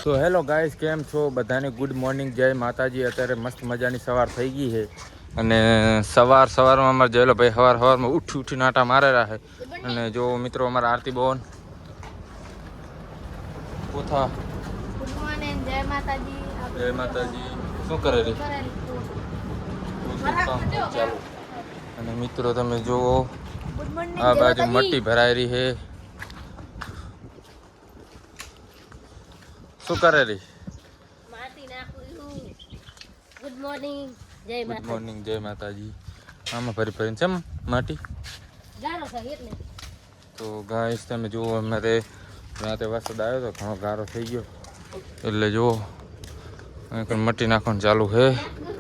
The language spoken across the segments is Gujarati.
તો હેલો ગાઈસ, કેમ છો બધાને? ગુડ મોર્નિંગ, જય માતાજી. અત્યારે મસ્ત મજાની સવાર થઈ ગઈ છે અને સવારમાં અમારે જોયેલો ભાઈ સવારમાં ઉઠી નાટા મારેલા છે. અને જો મિત્રો અમારા આરતી બોન કોથા ગુડ મોર્નિંગ, જય માતાજી. જય માતાજી. શું કરે રે? ચાલો. અને મિત્રો તમે જુઓ આ બાજુ મટ્ટી ભરાયેલી છે. શું કરે રે? ગુડ મોર્નિંગ, જય ગુડ માતાજી. મોર્નિંગ, જય માતાજી. આમાં ફરીને છે માટી ગારો છે એટલે. તો ગાઈસ તમે જુઓ અમારે રાતે વરસાદ આવ્યો તો ઘણો ગારો થઈ ગયો એટલે જુઓ અહીં મટ્ટી નાખવાનું ચાલુ છે.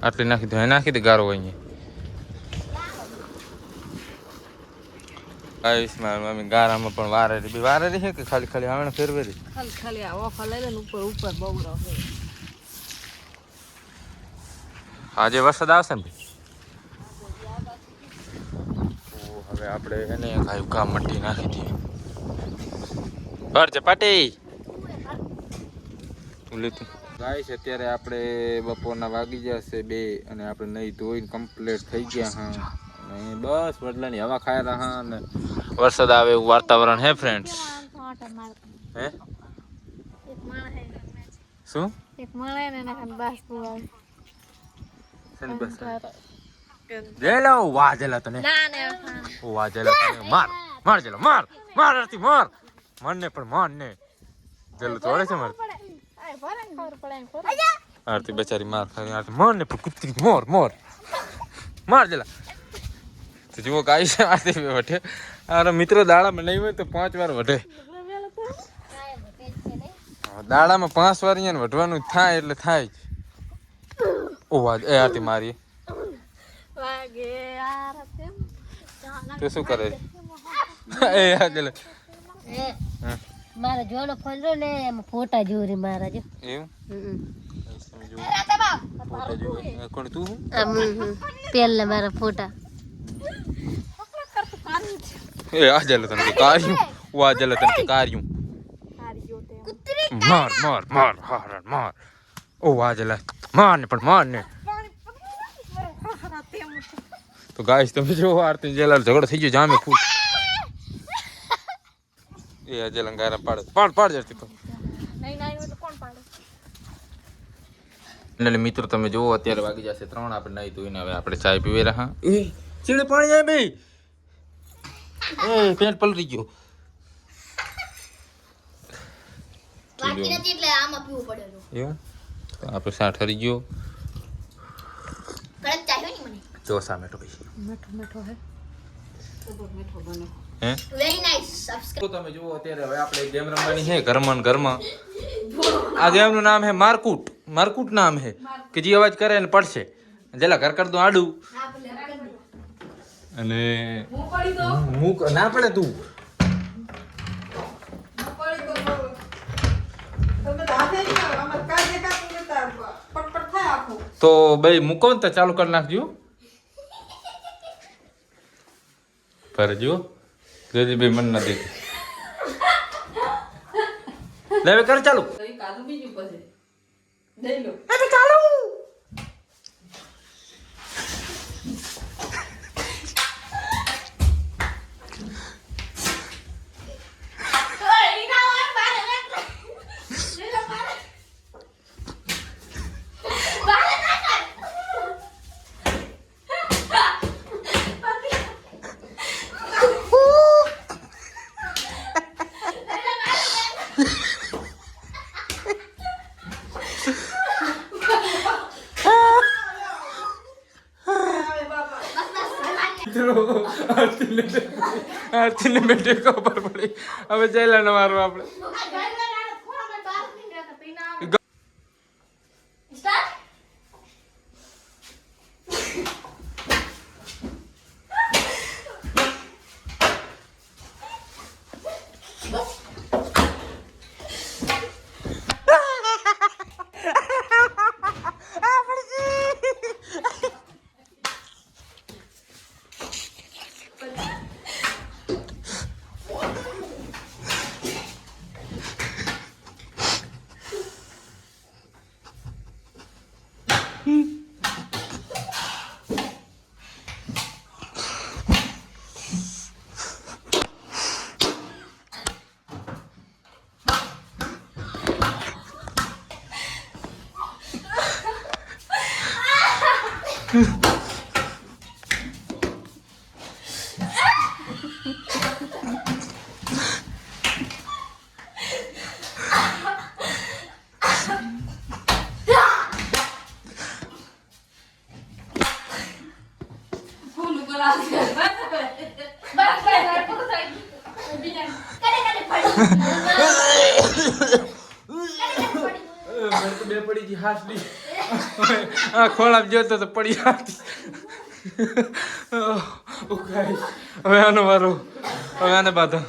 આટલી નાખી દો, નાખી દે ગારો અહીંયા. ગાઈસ મારી મમ્મી ગારામાં પણ વારેલી છે કે ખાલી આવણે ફેરવેલી? ખાલી આ ઓફર લઈ લે ઉપર બહુ રહે. આજે વરસાદ આવશે ને ભાઈ? તો હવે આપણે એને કામ મટ્ટી નાખી દઈએ. ભર ચપાટી ગાઈસ અત્યારે આપણે બપોરના વાગી જશે 2 અને આપણે નહીં ધોઈને કમ્પ્લીટ થઈ ગયા. હા અને બસ વડલાની હવા ખાઈ રહ્યા અને વરસાદ આવે એવું વાતાવરણ હે ફ્રેન્ડ્સ. હે શું એક મળે ને બાસ પુવાય જેલો વાજેલા તને વાજેલા તને માર જેલો માર આરતી માર ને પણ માર ને જેલો તોડે છે માર આરતી બેચારી માર ખાઈ. આરતી માર ને પણ કુતરી માર જેલા. તો જુઓ ગાઈસ આરતી વઢે. અરે મિત્રો દાડામાં નહીં હોય તો 5 વાર વઢે. દાડામાં 5 વાર અહીંયા વઢવાનું થાય એટલે થાય જ. ઓ વાજ એ આરતી મારી તો શું કરે એ હાજલે મારા જોડો ફોન રો ને એમાં ફોટા જોરી મારા જો એવું કોણ તું પેલા મારા ફોટા એ હાજલે તને કાર્યું વાજલે તને કાર્યું માર હારણ માર ઓ વાજલે માર ને પણ માર ને. તો ગાઈસ તમે જો આરતી જેલા ઝઘડો થઈ ગયો જામે ફૂલ એ જેલા ગારા પાડ જતી તો નહીં કોણ પાડે. એટલે મિત્રો તમે જુઓ અત્યારે વાગી જશે 3. આપણે નહીં ધોઈને હવે આપણે ચાય પીવે રહ્યા. એ ચીડે પાણી આવે બે એ પેન્ટ પલરી ગયો. બાકી નથી એટલે આમાં પીવું પડે એવું તો આપણે સાઠ હરી ગયો. કડક ચાહ્યો ની મને ચોસા મેઠો ભાઈ મીઠો હે મીઠો બને હે વેરી નાઈસ. તો તમે જુઓ અત્યારે હવે આપણે ગેમ રમવાની છે ઘરમાં. આ ગેમનું નામ છે મારકૂટ નામ છે કે જે અવાજ કરે ને પડશે જેલા ઘર કર દો આડું અને ના પડે તું તો ભાઈ મૂકો ને તો ચાલુ કરી નાખજો. ભરજો જોજી ભાઈ મન ના દેખ લે કર ચાલુ બીજું પછી દઈ લો ચાલુ. આરતીને બેઠે ખબર પડી હવે જઈલા ને મારવા આપણે ફૂલ ઉપર આવશે બસ પૂરું થઈ ગયું બીજા કડે કડે પડી બે પડી ગઈ હાસડી આ ખોળામ જોતો તો પડી હાથી હવે આનો વારો હવે આને બાધા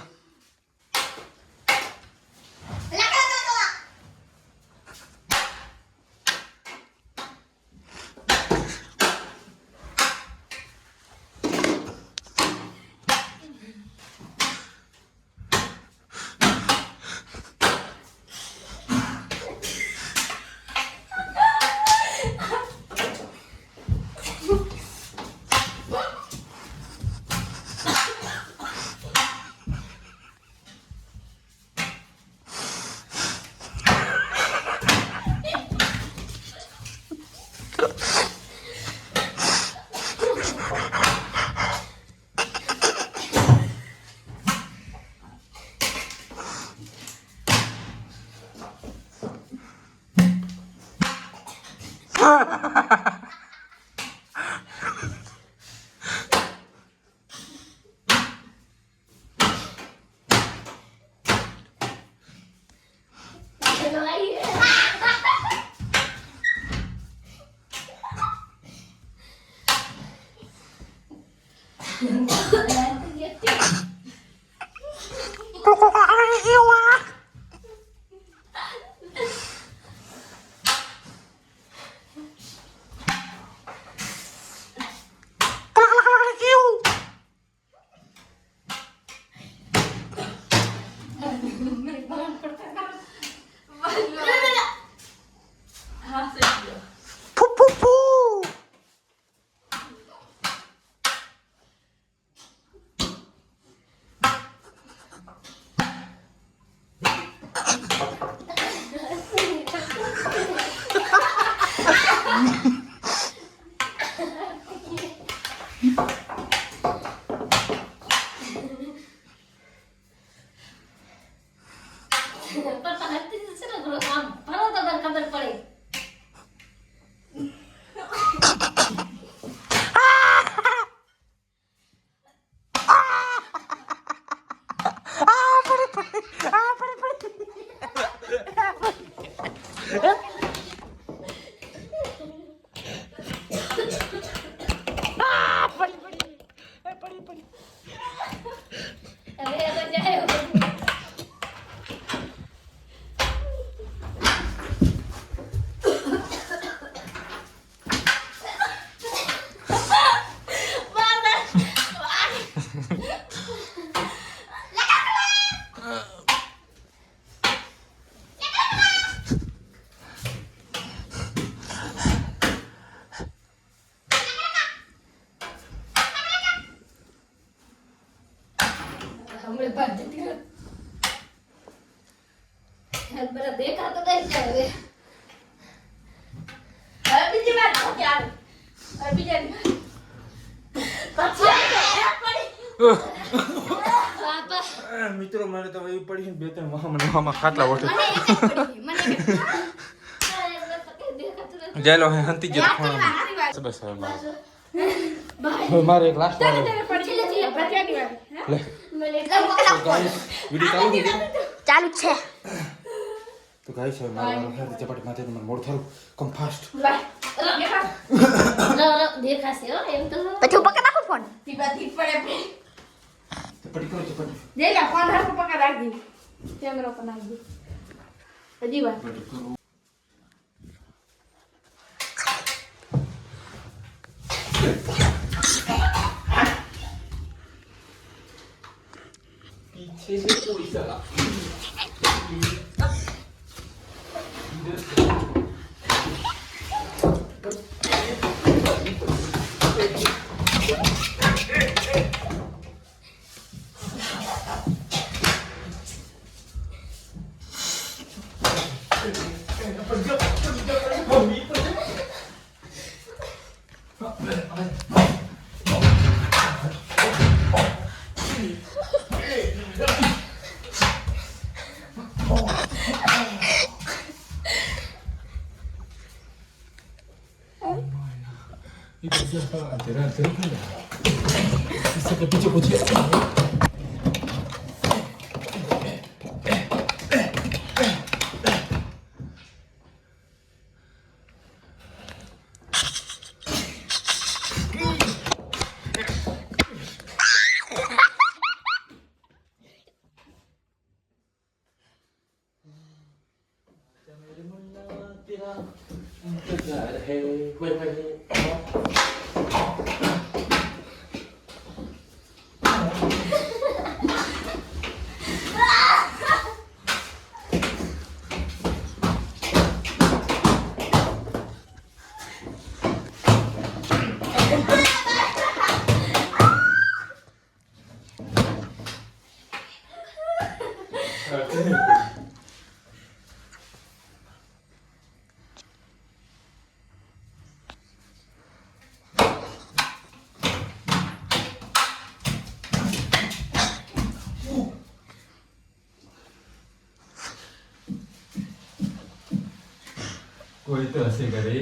હા થઈ ગયો હમણાં બાદ જતી રહો. બરાબર દેખાતો નહીં છે હવે. હવે બીજી વાર ઓકે આવે હવે બીજા પછી પડી. બાપા મિત્રો મને તો એવી પડી બે ત્રણ મને ખાટલા ઓઠે મને એક જ પડી. મને એક જ. દેખાતું નથી. જાયલો હે હંતી જે યાદ ખોણા કરવા બસ હવે બાય. હવે મારે એક લાસ્ટ વાળો છેલ્લે છેલ્લે ભજવાની વાર. લે મને એટલા મોકલા. વિડિયો ચાલુ છે ચાલુ જ છે. તો ગાઈસ હવે મારે વાળો હે ચપાટી માથે મને મોડ થારું કમ ફાસ્ટ દેખાશે હો એમ તો. પછી પકડ નાખો ફોન. ટીપા ટીપ પડે ચપાટી કરો ચપાટી દેલા ફોન હાથ પકડ રાખી કેમેરા પર નાખી હજી વાર ચપાટી કરો पीछे से कोई चला કોઈ તો હશે ઘરે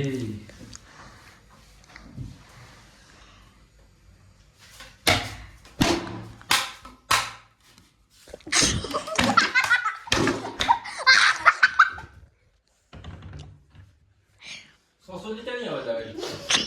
સોસો લીટા નહીં અવાજ આવે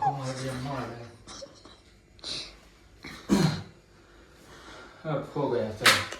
Como había mal. अब हो गया चलो